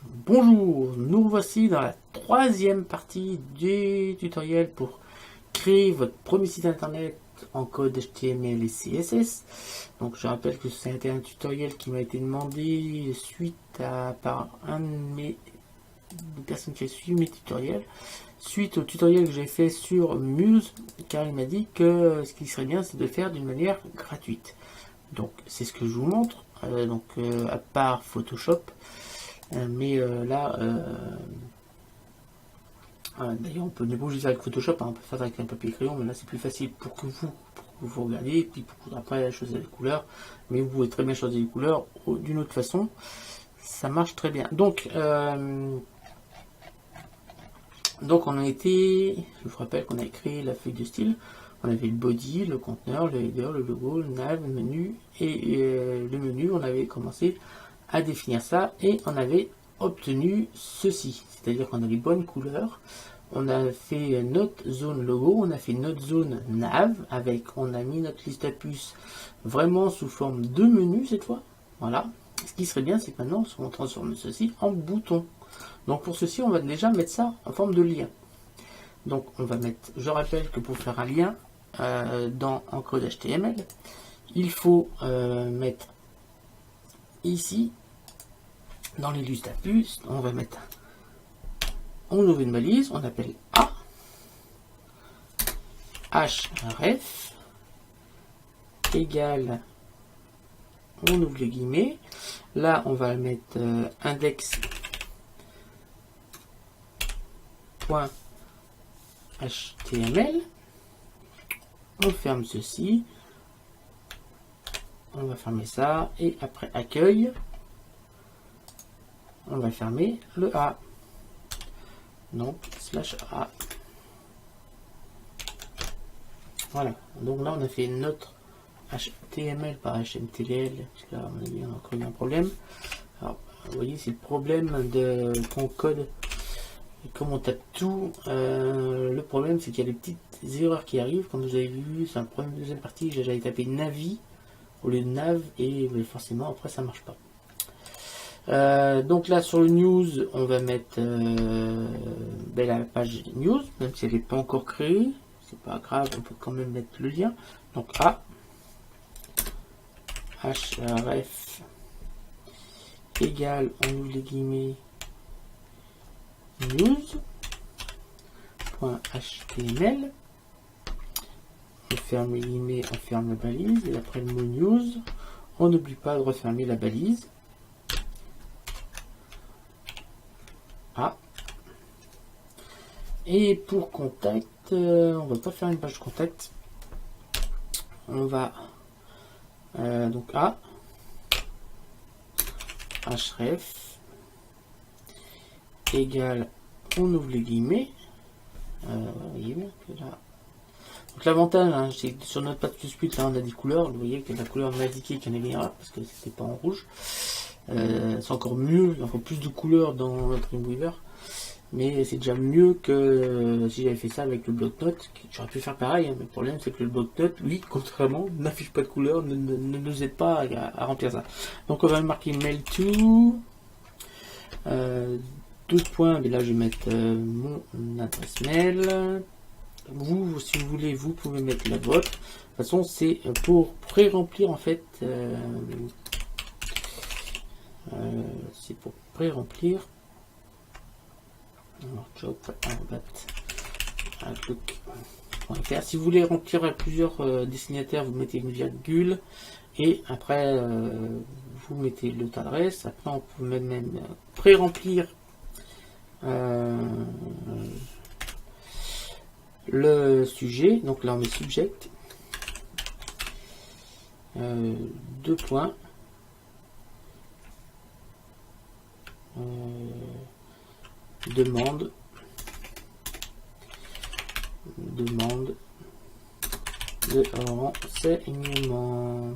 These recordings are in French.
Bonjour, nous voici dans la troisième partie du tutoriel pour créer votre premier site internet en code HTML et CSS. Donc je rappelle que c'était un tutoriel qui m'a été demandé par des personnes qui ont suivi mes tutoriels, suite au tutoriel que j'ai fait sur Muse, car il m'a dit que ce qui serait bien c'est de le faire d'une manière gratuite. Donc c'est ce que je vous montre, à part Photoshop. D'ailleurs, on peut débrouiller avec Photoshop, hein, on peut faire avec un papier crayon, mais là c'est plus facile pour que vous regardiez, et puis pour après choisir les couleurs. Mais vous pouvez très bien choisir les couleurs d'une autre façon, ça marche très bien. Donc on a été, je vous rappelle qu'on a créé la feuille de style. On avait le body, le conteneur, le header, le logo, le nav, le menu, le menu, on avait commencé à définir ça et on avait obtenu ceci, c'est-à-dire qu'on a les bonnes couleurs. On a fait notre zone logo, on a fait notre zone nav, on a mis notre liste à puces vraiment sous forme de menu cette fois. Voilà. Ce qui serait bien, c'est que maintenant on transforme ceci en bouton. Donc pour ceci, on va déjà mettre ça en forme de lien. Donc on va mettre, je rappelle que pour faire un lien en code HTML, il faut mettre ici, dans les listes à puces, on va mettre, on ouvre une balise, on appelle A, href, égale, on ouvre les guillemets, là on va mettre index.html, on ferme ceci, on va fermer ça, et après accueil, on va fermer le A. Donc, /A. Voilà. Donc là, on a fait notre HTML par HTML. Parce que là, on a encore eu un problème. Alors, vous voyez, c'est le problème de ton code. Et comme on tape tout, le problème, c'est qu'il y a des petites erreurs qui arrivent. Comme vous avez vu, c'est un problème de deuxième partie. J'avais tapé Navi au lieu de Nav. Et forcément, après, ça marche pas. Donc là sur le news on va mettre la page news, même si elle n'est pas encore créée, c'est pas grave, on peut quand même mettre le lien. Donc A href égale, on ouvre les guillemets, news.html, on ferme les guillemets, on ferme la balise, et après le mot news, on n'oublie pas de refermer la balise. Ah. Et pour contact, on va pas faire une page de contact. On va donc A href égale, on ouvre les guillemets. Vous voyez bien que là. Donc l'avantage, hein, c'est que sur notre page suite là on a des couleurs. Vous voyez que la couleur m'a indiqué qu'il y en avait une erreur parce que c'était pas en rouge. C'est encore mieux, il y a encore plus de couleurs dans notre Dreamweaver, mais c'est déjà mieux que si j'avais fait ça avec le bloc-notes. J'aurais pu faire pareil, hein, mais le problème c'est que le bloc-notes, lui, contrairement, n'affiche pas de couleurs, ne nous aide pas à remplir ça. Donc on va marquer mail to, 12 points, mais là je vais mettre mon adresse mail. Vous, si vous voulez, vous pouvez mettre la vôtre. De toute façon, c'est pour pré-remplir en fait. C'est pour pré-remplir. Si vous voulez remplir plusieurs destinataires, vous mettez une virgule et après vous mettez l'autre adresse. Après, on peut même pré-remplir le sujet. Donc là, on met subject, 2 points. Demande de renseignement.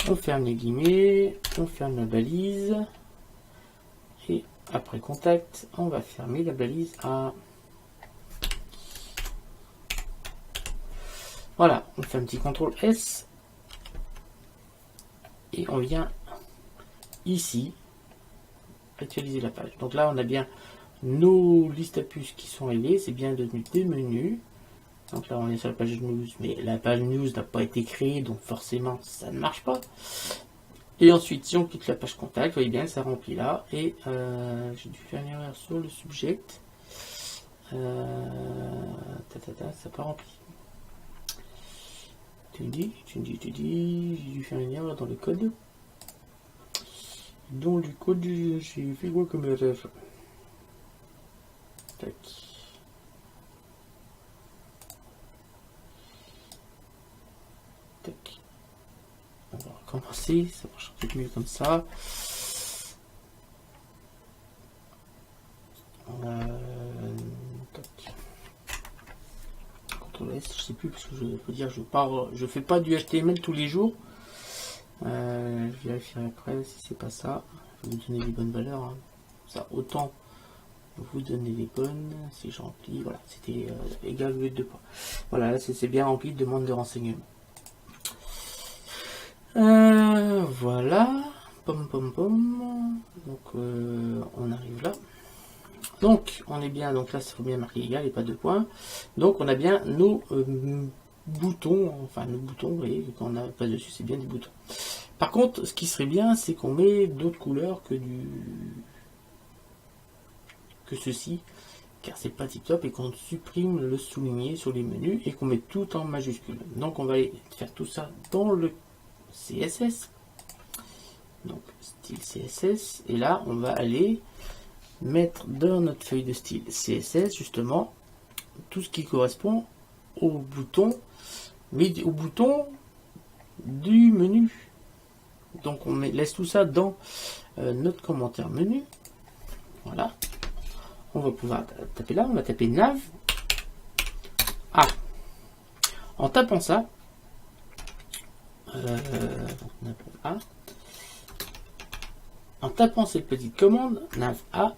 On ferme les guillemets, on ferme la balise et après contact, on va fermer la balise A. Voilà, on fait un petit CTRL S et on vient ici actualiser la page. Donc là on a bien nos listes à puces qui sont réglées, c'est bien devenu des menus. Donc là on est sur la page news, mais la page news n'a pas été créée, donc forcément ça ne marche pas. Et ensuite si on quitte la page contact, vous voyez bien ça remplit là, et j'ai dû faire une erreur sur le subject. Ça n'a pas rempli. Tu dis, j'ai dû faire une erreur dans le code. Dans le code, j'ai fait quoi comme erreur? Tac. Tac. On va recommencer, ça marche peut-être mieux comme ça. Tac. CTRL S, je sais plus parce que je peux dire je fais pas du HTML tous les jours. Je vérifierai après si c'est pas ça. Je vais vous donner les bonnes valeurs. Hein. Ça autant vous donner les bonnes si je remplis. Voilà, c'était égal au 2 points. Voilà, là c'est bien rempli de demande de renseignement. Voilà. Pom pom pom. Donc on arrive là. Donc on est bien, donc là il faut bien marquer égal et pas 2 points. Donc on a bien nos boutons, enfin nos boutons, vous voyez, quand on a pas dessus c'est bien des boutons. Par contre, ce qui serait bien, c'est qu'on met d'autres couleurs que ceci, car c'est pas tip top, et qu'on supprime le souligné sur les menus et qu'on met tout en majuscule. Donc on va aller faire tout ça dans le CSS. Donc style CSS, et là on va aller mettre dans notre feuille de style CSS justement tout ce qui correspond au bouton, mais au bouton du menu. Donc on laisse tout ça dans notre commentaire menu. Voilà. On va pouvoir taper là, on va taper nav. Ah, en tapant ça, en tapant cette petite commande nav A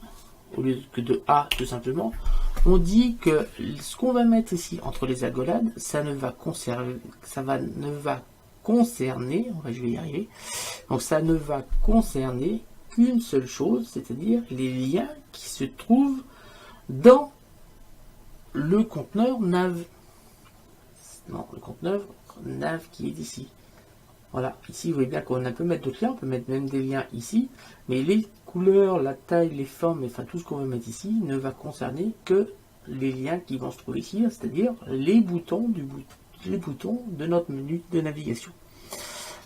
au lieu que de A tout simplement, on dit que ce qu'on va mettre ici entre les accolades, ça ne va concerner, je vais y arriver, donc ça ne va concerner qu'une seule chose, c'est-à-dire les liens qui se trouvent dans le conteneur nav. Non, le conteneur nav qui est ici. Voilà, ici vous voyez bien qu'on peut mettre d'autres liens, on peut mettre même des liens ici, mais les couleurs, la taille, les formes, enfin tout ce qu'on veut mettre ici ne va concerner que les liens qui vont se trouver ici, c'est-à-dire les boutons de notre menu de navigation.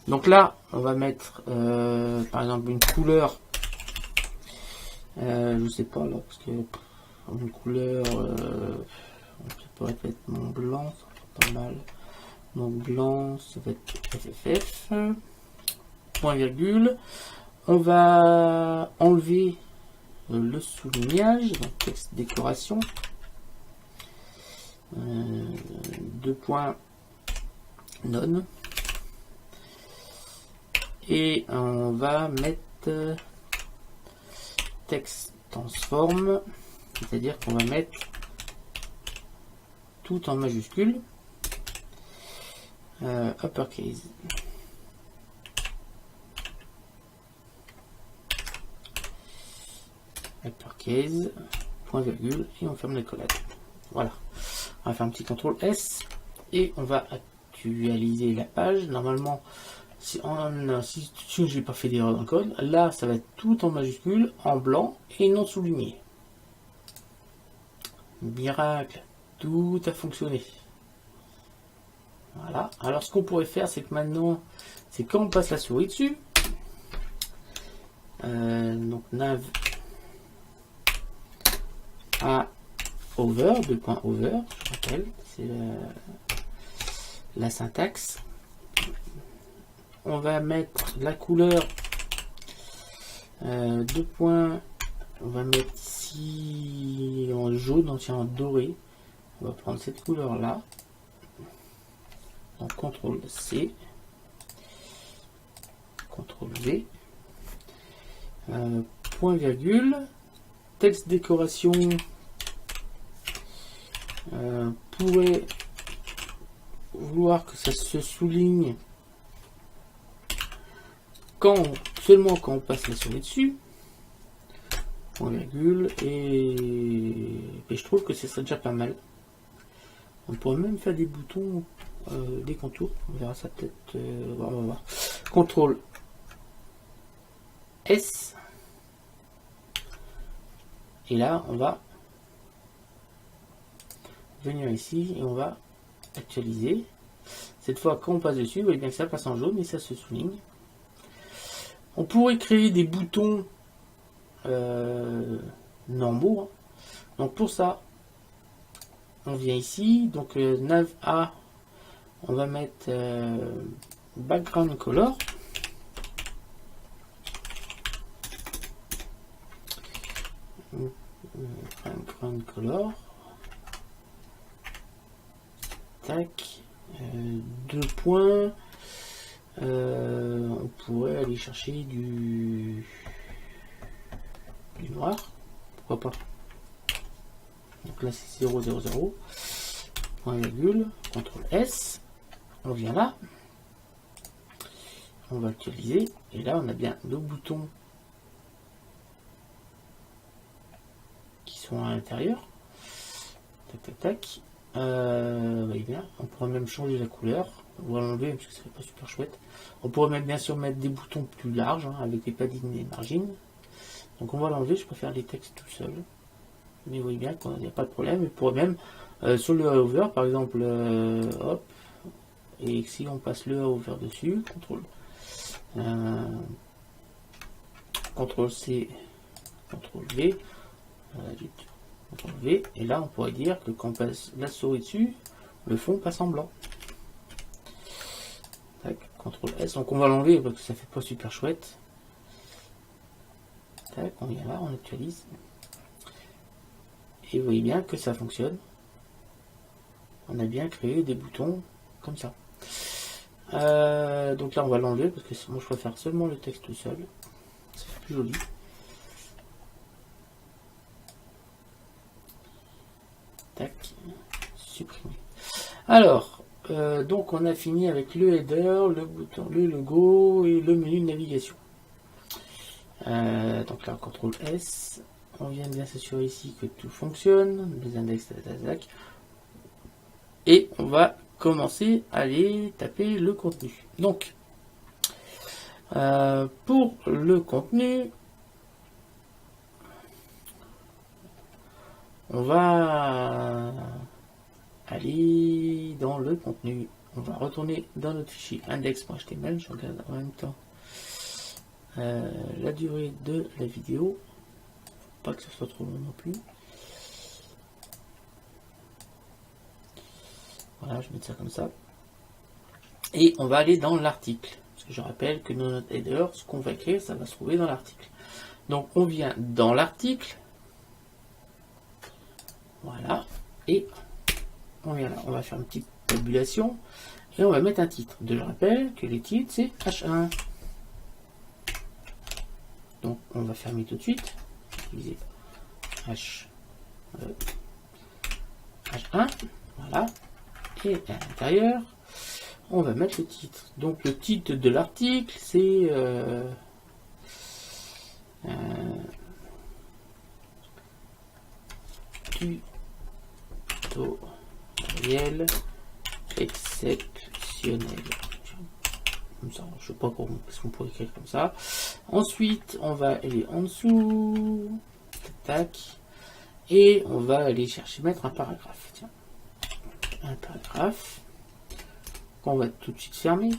Donc là, on va mettre par exemple une couleur, je sais pas là, parce que une couleur, on pourrait mettre mon blanc, ça fait pas mal. Donc blanc, ça va être FFF, point virgule. On va enlever le soulignage, donc texte décoration. 2 points non. Et on va mettre texte transform, c'est-à-dire qu'on va mettre tout en majuscule. Uppercase. Uppercase, point virgule, et on ferme les collades. Voilà. On va faire un petit CTRL S et on va actualiser la page. Normalement, si j'ai pas fait d'erreur dans le code, là ça va être tout en majuscule, en blanc et non souligné. Miracle, tout a fonctionné. Voilà. Alors ce qu'on pourrait faire, c'est que maintenant, c'est quand on passe la souris dessus, donc nav à over, 2 points over, je rappelle, c'est la syntaxe. On va mettre la couleur 2 points, on va mettre ici en jaune, en doré. On va prendre cette couleur là. Donc CTRL C, CTRL V, point virgule, texte décoration pourrait vouloir que ça se souligne seulement quand on passe la souris dessus, point virgule, et je trouve que ce serait déjà pas mal. On pourrait même faire des boutons, des contours, on verra ça peut-être, on va voir. CTRL S, et là on va venir ici et on va actualiser. Cette fois, quand on passe dessus, vous voyez bien que ça passe en jaune et ça se souligne. On pourrait créer des boutons normaux. Hein. Donc pour ça, on vient ici. Donc nav A, on va mettre background color. Background color. Tac. 2 points. On pourrait aller chercher du noir, pourquoi pas. Donc là c'est 0, 0, 0, point virgule, CTRL S, on vient là, on va actualiser, et là on a bien nos boutons qui sont à l'intérieur. Tac, tac, tac. Vous voyez bien, on pourrait même changer la couleur. On va l'enlever parce que ça fait pas super chouette. On pourrait même bien sûr mettre des boutons plus larges hein, avec des paddings et des margines. Donc on va l'enlever, je préfère les textes tout seul. Mais vous voyez bien qu'il n'y a pas de problème. On pourrait même sur le hover par exemple, hop, et si on passe le hover dessus, CTRL C, CTRL V, CTRL V, et là on pourrait dire que quand on passe la souris dessus, le fond passe en blanc. Tac, CTRL S, donc on va l'enlever parce que ça fait pas super chouette. Tac, on vient là, on actualise. Et vous voyez bien que ça fonctionne. On a bien créé des boutons comme ça. Donc là on va l'enlever parce que moi je préfère seulement le texte tout seul. Ça fait plus joli. Tac, supprimer. Alors, donc on a fini avec le header, le bouton, le logo et le menu de navigation. Donc là, CTRL S, on vient bien s'assurer ici que tout fonctionne, les index, et on va commencer à aller taper le contenu. Donc, pour le contenu, on va aller dans le contenu. On va retourner dans notre fichier index.html. Je regarde en même temps la durée de la vidéo. Pas que ce soit trop long non plus. Voilà, je vais mettre ça comme ça. Et on va aller dans l'article. Parce que je rappelle que dans notre header, ce qu'on va écrire, ça va se trouver dans l'article. Donc on vient dans l'article. Voilà. Et on vient là. On va faire une petite tabulation. Et on va mettre un titre. Je rappelle que les titres, c'est H1. Donc on va fermer tout de suite. Utiliser H1. Voilà. Et à l'intérieur, on va mettre le titre. Donc le titre de l'article, c'est tutoriel exceptionnel. Comme ça, je sais pas comment est-ce qu'on pourrait écrire comme ça. Ensuite, on va aller en dessous, tac, et on va aller chercher mettre un paragraphe. Tiens, un paragraphe qu'on va tout de suite fermer.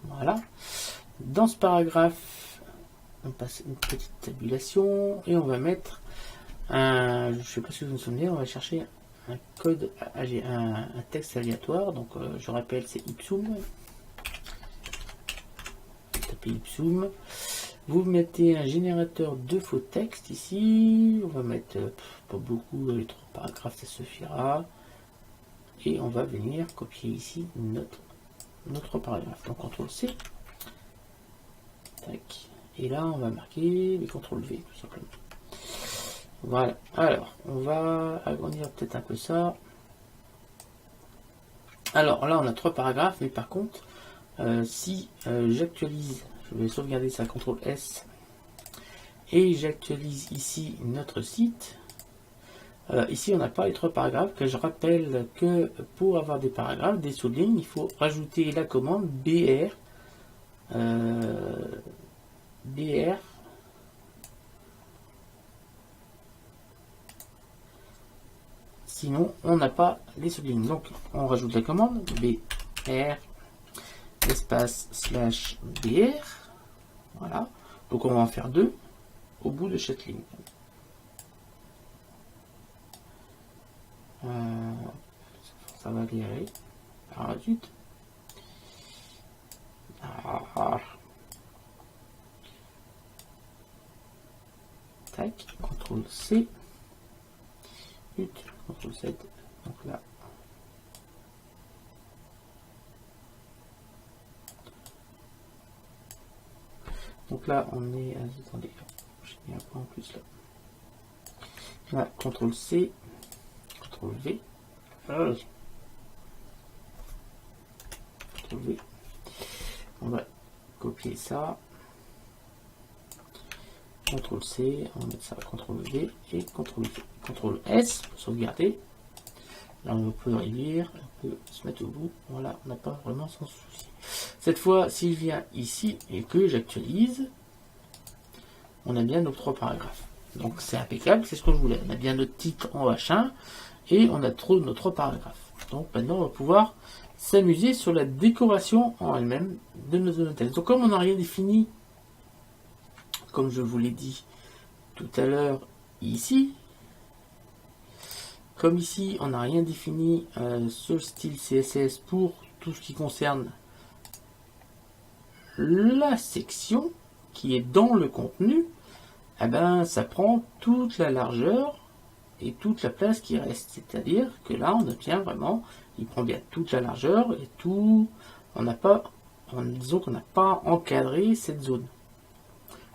Voilà. Dans ce paragraphe, on passe une petite tabulation et on va mettre un, je sais pas si vous vous souvenez, on va chercher un code, un texte aléatoire. Donc je rappelle, c'est ipsum. Tapez ipsum. Vous mettez un générateur de faux textes ici. On va mettre pas beaucoup, les 3 paragraphes ça suffira. Et on va venir copier ici notre paragraphe. Donc CTRL C. Tac. Et là on va marquer les CTRL V tout simplement. Voilà. Alors on va agrandir peut-être un peu ça. Alors là on a 3 paragraphes, mais par contre Si j'actualise, je vais sauvegarder ça, CTRL S, et j'actualise ici notre site. Ici, on n'a pas les 3 paragraphes, que je rappelle que pour avoir des paragraphes, des sous-lignes, il faut rajouter la commande BR. BR. Sinon, on n'a pas les sous-lignes. Donc, on rajoute la commande BR espace slash BR. Voilà. Donc, on va en faire 2 au bout de chaque ligne. Ça va galérer. Alors, ensuite. Tac, CTRL C. CTRL Z. Donc là. Donc là, on est. Attendez, j'ai mis un point en plus là. Là, CTRL C. CTRL V. CTRL V. On va copier ça. CTRL C, on va mettre ça CTRL V et CTRL V. CTRL S pour sauvegarder. Là on peut relire, on peut se mettre au bout. Voilà, on n'a pas vraiment sans souci. Cette fois, s'il vient ici et que j'actualise, on a bien nos 3 paragraphes. Donc c'est impeccable, c'est ce que je voulais. On a bien notre titre en H1 et on a nos 3 paragraphes. Donc maintenant on va pouvoir s'amuser sur la décoration en elle-même de nos zones de texte. Donc comme on n'a rien défini, comme je vous l'ai dit tout à l'heure ici, comme ici on n'a rien défini sur le style CSS pour tout ce qui concerne la section qui est dans le contenu, eh ben, ça prend toute la largeur et toute la place qui reste. C'est-à-dire que là on obtient vraiment, il prend bien toute la largeur et tout, on n'a pas, disons qu'on n'a pas encadré cette zone.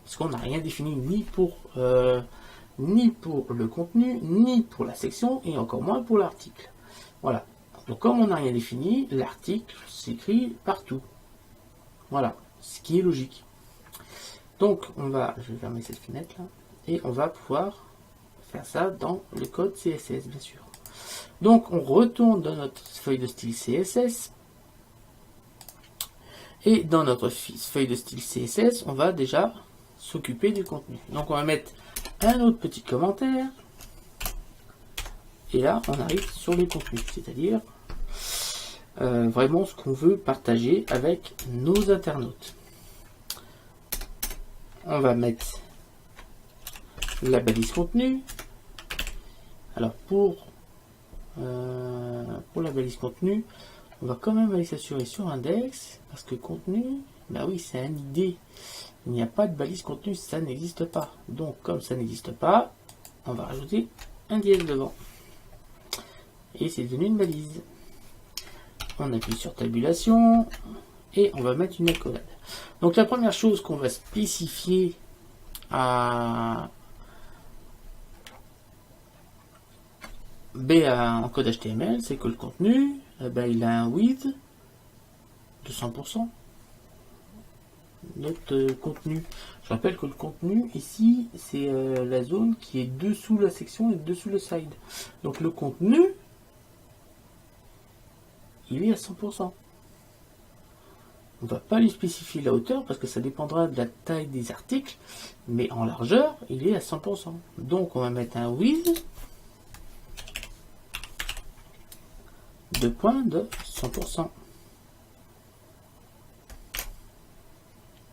Parce qu'on n'a rien défini ni pour le contenu, ni pour la section, et encore moins pour l'article. Voilà. Donc comme on n'a rien défini, l'article s'écrit partout. Voilà. Ce qui est logique. Donc je vais fermer cette fenêtre là, et on va pouvoir faire ça dans le code CSS, bien sûr. Donc on retourne dans notre feuille de style CSS. Et dans notre feuille de style CSS, on va déjà s'occuper du contenu. Donc on va mettre un autre petit commentaire. Et là, on arrive sur le contenu, c'est-à-dire vraiment ce qu'on veut partager avec nos internautes. On va mettre la balise contenu. Alors pour la balise contenu, on va quand même aller s'assurer sur index, parce que contenu, bah oui, c'est un ID. Il n'y a pas de balise contenu, ça n'existe pas. Donc comme ça n'existe pas, on va rajouter un dièse devant. Et c'est devenu une balise. On appuie sur tabulation et on va mettre une accolade. Donc la première chose qu'on va spécifier en code HTML, c'est que le contenu, il a un width de 100%. Notre contenu. Je rappelle que le contenu ici, c'est la zone qui est dessous la section et dessous le side. Donc le contenu, il est à 100%. On ne va pas lui spécifier la hauteur parce que ça dépendra de la taille des articles, mais en largeur, il est à 100%. Donc on va mettre un width de 100%.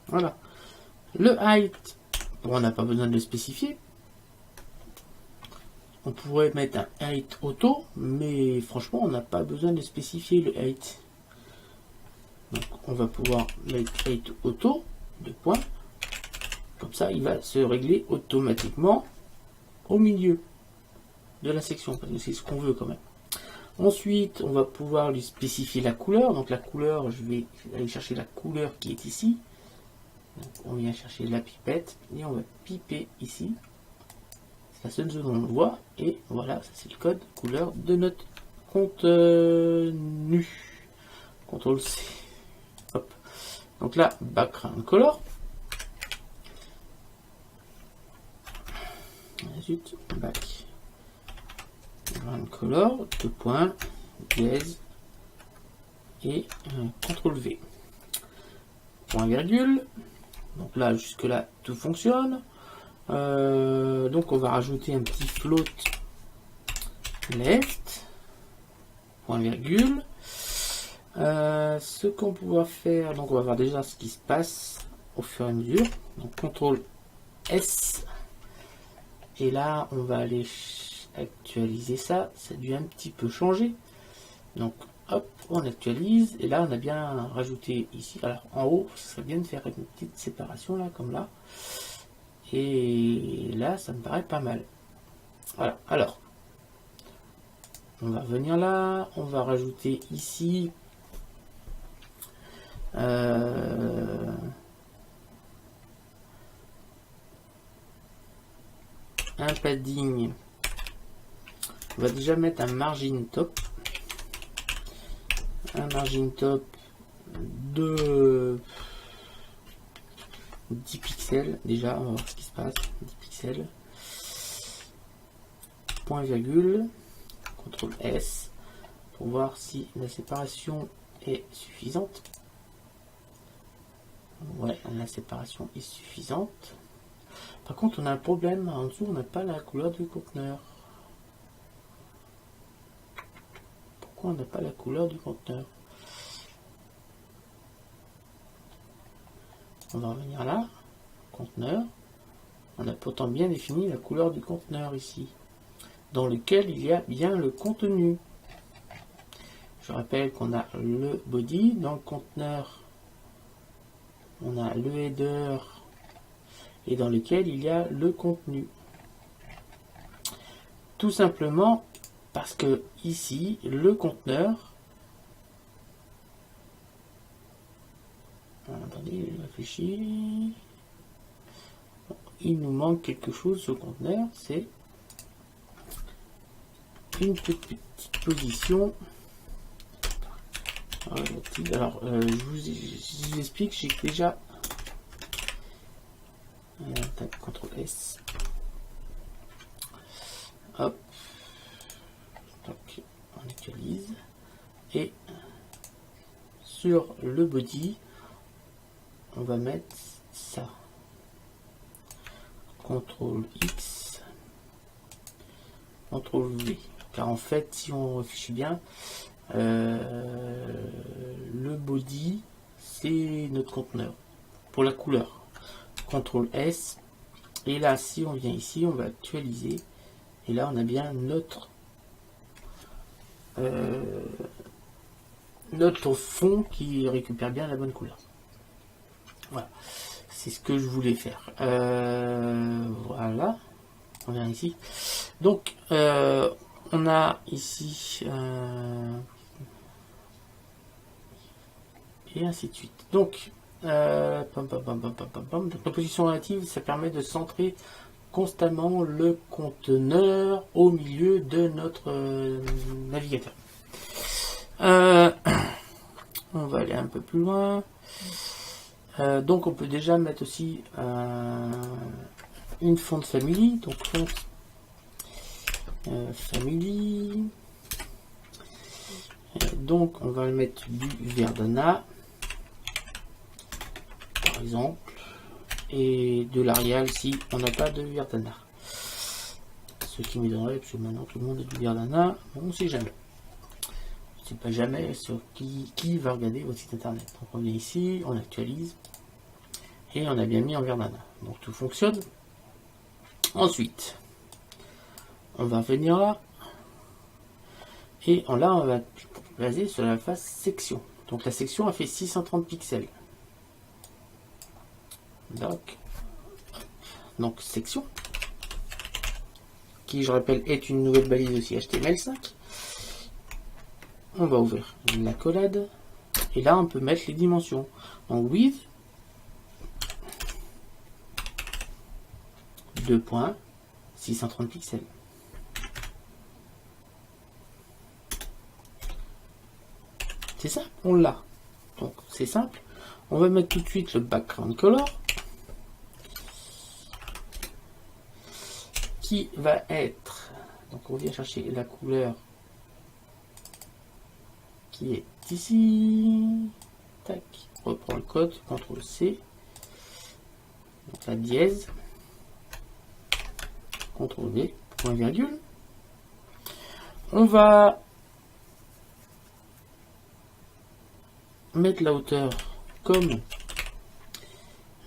Voilà. Le height, bon, on n'a pas besoin de le spécifier. On pourrait mettre un height auto, mais franchement, on n'a pas besoin de spécifier le height. Donc, on va pouvoir mettre height auto, de points. Comme ça, il va se régler automatiquement au milieu de la section, parce que c'est ce qu'on veut quand même. Ensuite, on va pouvoir lui spécifier la couleur. Donc la couleur, je vais aller chercher la couleur qui est ici. Donc, on vient chercher la pipette et on va piper ici. C'est la seule zone où on le voit. Et voilà, ça c'est le code couleur de notre contenu. CTRL C. Hop. Donc là, background color. Ensuite, background color, 2 points, dièse et CTRL V. Point virgule. Donc là, jusque là, tout fonctionne. Donc on va rajouter un petit float left. Point virgule. Ce qu'on pourra faire, donc on va voir déjà ce qui se passe au fur et à mesure. Donc CTRL S. Et là, on va aller actualiser ça. Ça a dû un petit peu changer. Donc, hop, on actualise. Et là, on a bien rajouté ici. Alors, en haut, ce serait bien de faire une petite séparation là, comme là. Et là, ça me paraît pas mal. Voilà. Alors, on va venir là. On va rajouter ici. Un padding. On va déjà mettre un margin top. Un margin top de 10 pixels. Déjà, on va voir ce qui se passe. 10 pixels. Point virgule. CTRL S. Pour voir si la séparation est suffisante. Ouais, la séparation est suffisante. Par contre, on a un problème. En dessous, on n'a pas la couleur du conteneur. Pourquoi on n'a pas la couleur du conteneur? On va revenir là. Conteneur. On a pourtant bien défini la couleur du conteneur ici, dans lequel il y a bien le contenu. Je rappelle qu'on a le body. Dans le conteneur, on a le header. Et dans lequel il y a le contenu. Tout simplement parce que ici, le conteneur, attendez, je réfléchis, il nous manque quelque chose sur le conteneur, c'est une petite position. Alors, je vous explique, j'ai déjà CTRL S. Hop. Donc, on actualise. Et sur le body, on va mettre ça. CTRL X. CTRL V. Car en fait, si on réfléchit bien, le body, c'est notre conteneur. Pour la couleur. CTRL S, et là si on vient ici, on va actualiser, et là on a bien notre fond qui récupère bien la bonne couleur. Voilà, c'est ce que je voulais faire. Voilà, on vient ici, donc on a ici et ainsi de suite. Donc la position relative, ça permet de centrer constamment le conteneur au milieu de notre navigateur. On va aller un peu plus loin. Donc on peut déjà mettre aussi une font family. Donc font family. Donc on va mettre du Verdana, par exemple, et de l'Arial si on n'a pas de Verdana. Ce qui m'aiderait, parce que maintenant tout le monde a du Verdana, on ne sait jamais. Je ne sais pas jamais sur qui va regarder votre site internet. Donc on vient ici, on actualise, et on a bien mis en Verdana. Donc tout fonctionne. Ensuite, on va venir là, et là on va baser sur la face section. Donc la section a fait 630 pixels. Donc section, qui je rappelle est une nouvelle balise aussi HTML5. On va ouvrir la collade, et là on peut mettre les dimensions. Donc width, 2 points, 630 pixels. C'est ça, on l'a. Donc c'est simple. On va mettre tout de suite le background color qui va être, donc on vient chercher la couleur qui est ici, tac, on reprend le code, CTRL C, donc la dièse, CTRL V, point virgule. On va mettre la hauteur comme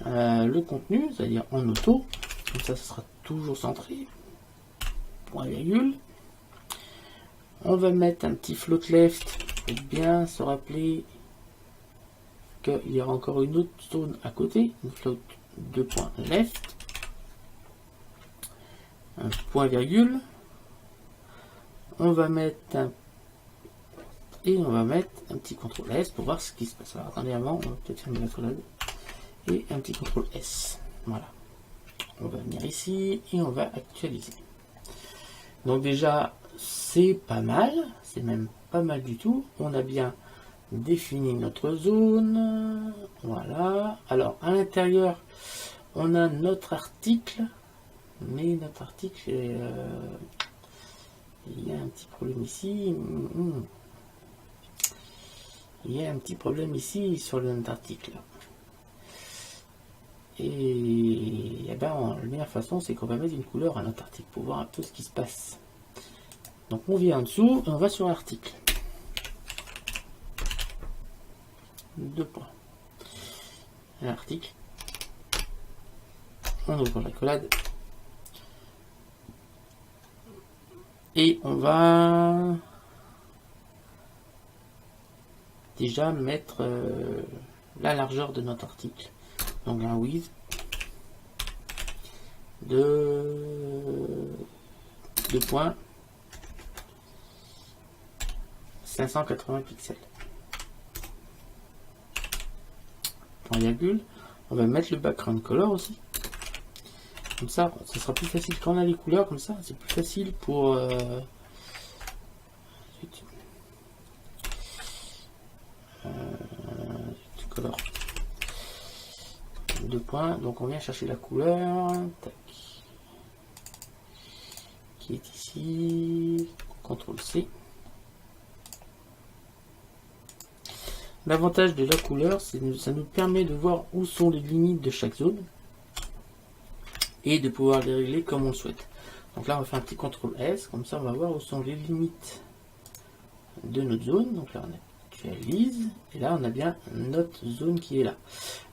le contenu, c'est-à-dire en auto, comme ça sera toujours centré, point virgule. On va mettre un petit float left pour bien se rappeler qu'il y aura encore une autre zone à côté, une float 2 points left, un point virgule. On va mettre un petit CTRL S pour voir ce qui se passe. Alors attendez, avant, on va peut-être fermer la collade et un petit CTRL S. Voilà. On va venir ici et on va actualiser. Donc déjà, c'est pas mal, c'est même pas mal du tout. On a bien défini notre zone. Voilà. Alors à l'intérieur, on a notre article, mais notre article, il y a un petit problème ici. Il y a un petit problème ici sur notre article. Et, la meilleure façon, c'est qu'on va mettre une couleur à notre article pour voir un peu ce qui se passe. Donc on vient en dessous et on va sur l'article. 2 points. L'article. On ouvre la collade. Et on va déjà mettre la largeur de notre article. Donc un width de 2 points 580 pixels. Point virgule. On va mettre le background color aussi. Comme ça, ce sera plus facile quand on a les couleurs comme ça. C'est plus facile pour color. 2 points. Donc on vient chercher la couleur. Tac. Qui est ici. CTRL C. L'avantage de la couleur, c'est que ça nous permet de voir où sont les limites de chaque zone et de pouvoir les régler comme on le souhaite. Donc là, on va faire un petit CTRL S, comme ça on va voir où sont les limites de notre zone. Donc là, on actualise et là, on a bien notre zone qui est là.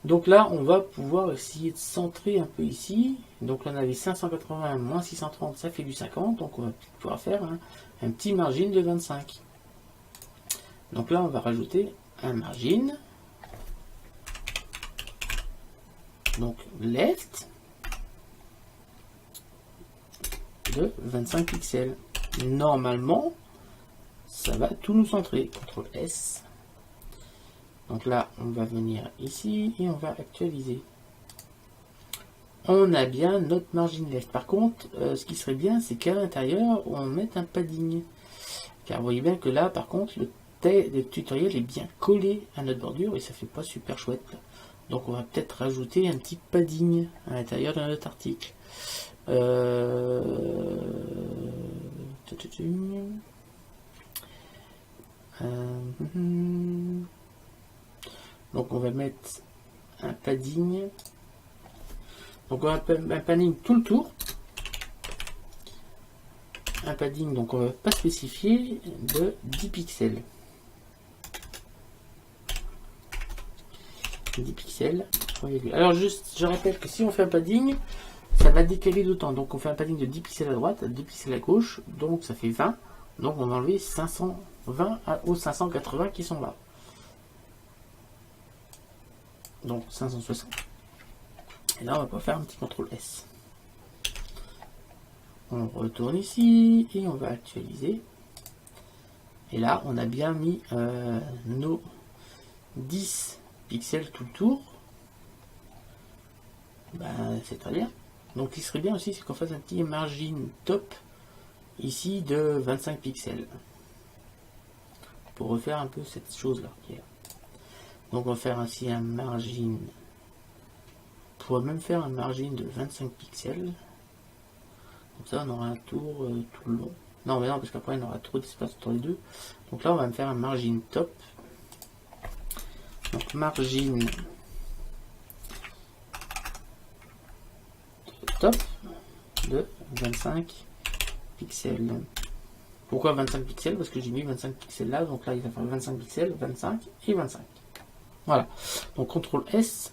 Donc là, on va pouvoir essayer de centrer un peu ici. Donc là, on avait 580 moins 630, ça fait du 50. Donc on va pouvoir faire un petit margin de 25. Donc là, on va rajouter un margin, donc left de 25 pixels. Normalement, ça va tout nous centrer. CTRL S. Donc là, on va venir ici et on va actualiser. On a bien notre margin left. Par contre, ce qui serait bien, c'est qu'à l'intérieur, on mette un padding. Car vous voyez bien que là, par contre, le tutoriel est bien collé à notre bordure et ça fait pas super chouette. Donc on va peut-être rajouter un petit padding à l'intérieur de notre article. Donc on va mettre un padding. Donc on va mettre un padding tout le tour. Un padding, donc on va pas spécifier, de 10 pixels. 10 pixels. Alors juste, je rappelle que si on fait un padding, ça va décaler d'autant. Donc on fait un padding de 10 pixels à droite, 10 pixels à gauche, donc ça fait 20. Donc on va enlever 520 aux 580 qui sont là. Donc 560. Et là on va pouvoir faire un petit CTRL S. On retourne ici et on va actualiser. Et là on a bien mis nos 10 pixels tout le tour. Ben, c'est très bien. Donc il serait bien aussi qu'on fasse un petit margin top ici de 25 pixels pour refaire un peu cette chose là. Donc on va faire ainsi un margin. On pourrait même faire un margin de 25 pixels. Comme ça on aura un tour tout le long. Non mais non, parce qu'après on aura trop d'espace entre les deux. Donc là on va me faire un margin top. Donc margin top de 25 pixels. Pourquoi 25 pixels? Parce que j'ai mis 25 pixels là, donc là il va faire 25 pixels, 25 et 25. Voilà. Donc CTRL S.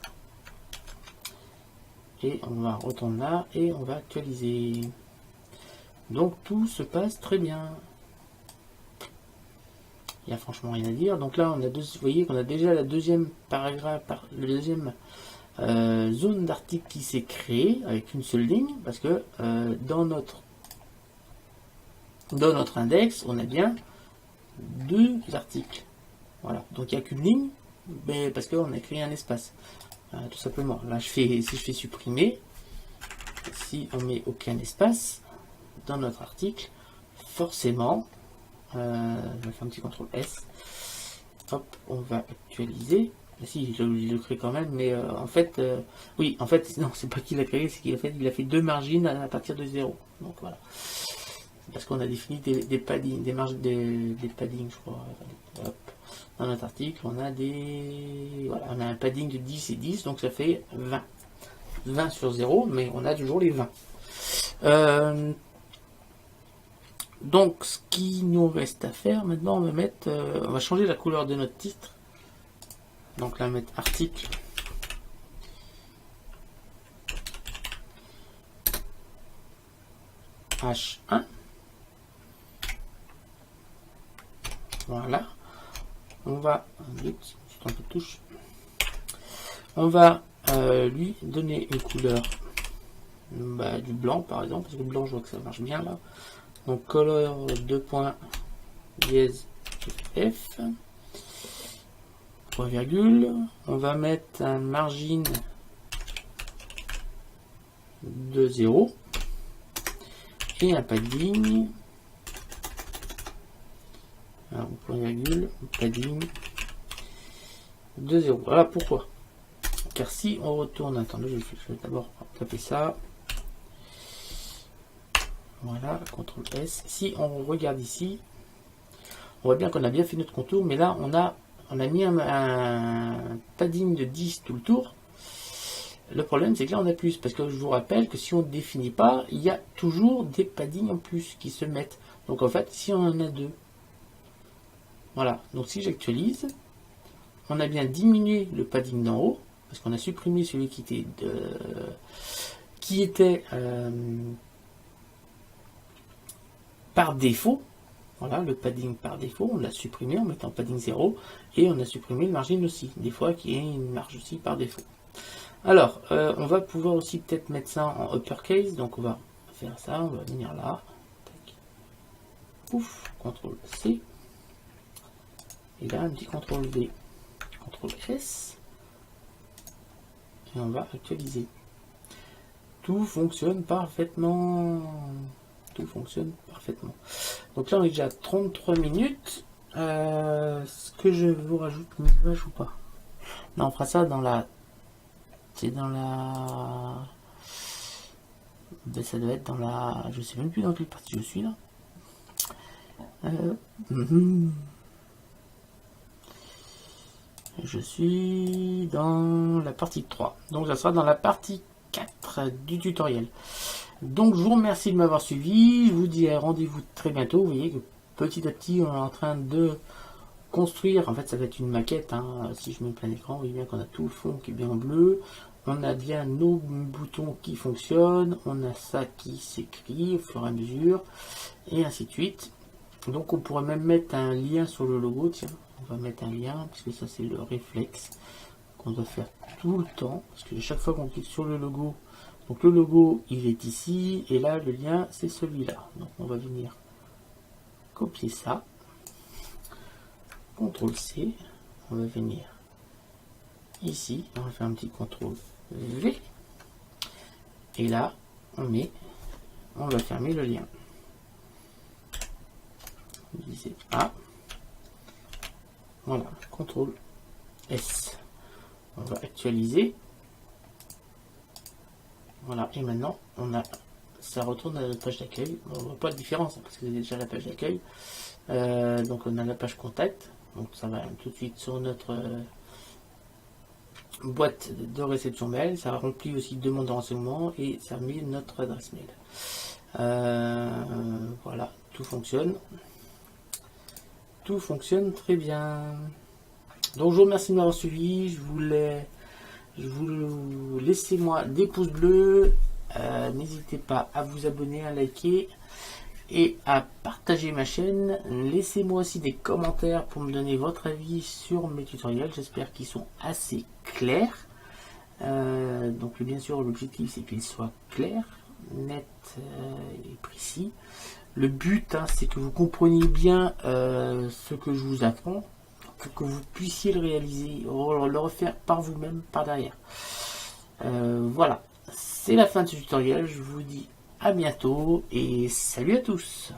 Et on va retourner là et on va actualiser. Donc tout se passe très bien. Il n'y a franchement rien à dire. Donc là on a deux, vous voyez qu'on a déjà la deuxième paragraphe, le deuxième zone d'article qui s'est créée avec une seule ligne, parce que dans notre index, on a bien deux articles. Voilà, donc il n'y a qu'une ligne, mais parce qu'on a créé un espace. Tout simplement. Là, si je fais supprimer, si on met aucun espace dans notre article, forcément, je vais faire un petit CTRL S. Hop, on va actualiser. Si, il le crée quand même, mais en fait, oui, en fait, non, c'est pas qu'il a créé, c'est qu'il a fait deux margines à partir de 0. Donc voilà. Parce qu'on a défini des paddings, des paddings, je crois. Hop. Dans notre article, on a voilà, on a un padding de 10 et 10, donc ça fait 20. 20 sur 0, mais on a toujours les 20. Donc, ce qui nous reste à faire, maintenant, on va changer la couleur de notre titre. Donc là, mettre article. H1. Voilà. On va, on va lui donner une couleur du blanc par exemple, parce que le blanc je vois que ça marche bien là. Donc color 2 points dièse F, point virgule. On va mettre un margin de 0 et un padding. Alors, point virgule, padding de 0. Voilà pourquoi. Car si on retourne, attendez, je vais d'abord taper ça. Voilà, CTRL S. Si on regarde ici, on voit bien qu'on a bien fait notre contour, mais là on a mis un padding de 10 tout le tour. Le problème c'est que là on a plus, parce que je vous rappelle que si on ne définit pas, il y a toujours des paddings en plus qui se mettent. Donc en fait, si on en a deux, voilà, donc si j'actualise, on a bien diminué le padding d'en haut, parce qu'on a supprimé celui qui était par défaut. Voilà, le padding par défaut, on l'a supprimé en mettant padding 0, et on a supprimé le margin aussi, des fois qui est une marge aussi par défaut. Alors, on va pouvoir aussi peut-être mettre ça en uppercase, donc on va faire ça, on va venir là, tac. Ouf, CTRL C, et là un petit CTRL V, CTRL S, et on va actualiser. Tout fonctionne parfaitement. Tout fonctionne parfaitement. Donc là on est déjà à 33 minutes. Ce que je vous rajoute une image ou pas? Non, on fera ça dans la... C'est dans la... Ben, ça doit être dans la... Je sais même plus dans quelle partie je suis là. Je suis dans la partie 3. Donc ça sera dans la partie 4 du tutoriel. Donc je vous remercie de m'avoir suivi. Je vous dis rendez-vous très bientôt. Vous voyez que petit à petit on est en train de construire. En fait ça va être une maquette. Hein. Si je mets plein écran, vous voyez bien qu'on a tout le fond qui est bien bleu. On a bien nos boutons qui fonctionnent. On a ça qui s'écrit au fur et à mesure. Et ainsi de suite. Donc on pourrait même mettre un lien sur le logo. Tiens, on va mettre un lien puisque ça c'est le réflexe qu'on doit faire tout le temps. Parce que chaque fois qu'on clique sur le logo, donc le logo il est ici et là le lien c'est celui-là. Donc on va venir copier ça. CTRL C. On va venir ici. On va faire un petit CTRL V. Et là on va fermer le lien. Vous disait A. Voilà, CTRL S. On va actualiser. Voilà, et maintenant ça retourne à notre page d'accueil. On voit pas de différence parce que c'est déjà la page d'accueil. Donc on a la page contact. Donc ça va tout de suite sur notre boîte de réception mail. Ça remplit aussi demande de renseignement et ça met notre adresse mail. Voilà, tout fonctionne. Tout fonctionne très bien. Donc je vous remercie de m'avoir suivi. Je vous laissez-moi des pouces bleus. N'hésitez pas à vous abonner, à liker et à partager ma chaîne. Laissez-moi aussi des commentaires pour me donner votre avis sur mes tutoriels. J'espère qu'ils sont assez clairs. Donc bien sûr l'objectif c'est qu'ils soient clairs, nets et précis. Le but c'est que vous compreniez bien ce que je vous apprends, pour que vous puissiez le réaliser, le refaire par vous-même par derrière. Voilà, c'est la fin de ce tutoriel. Je vous dis à bientôt et salut à tous.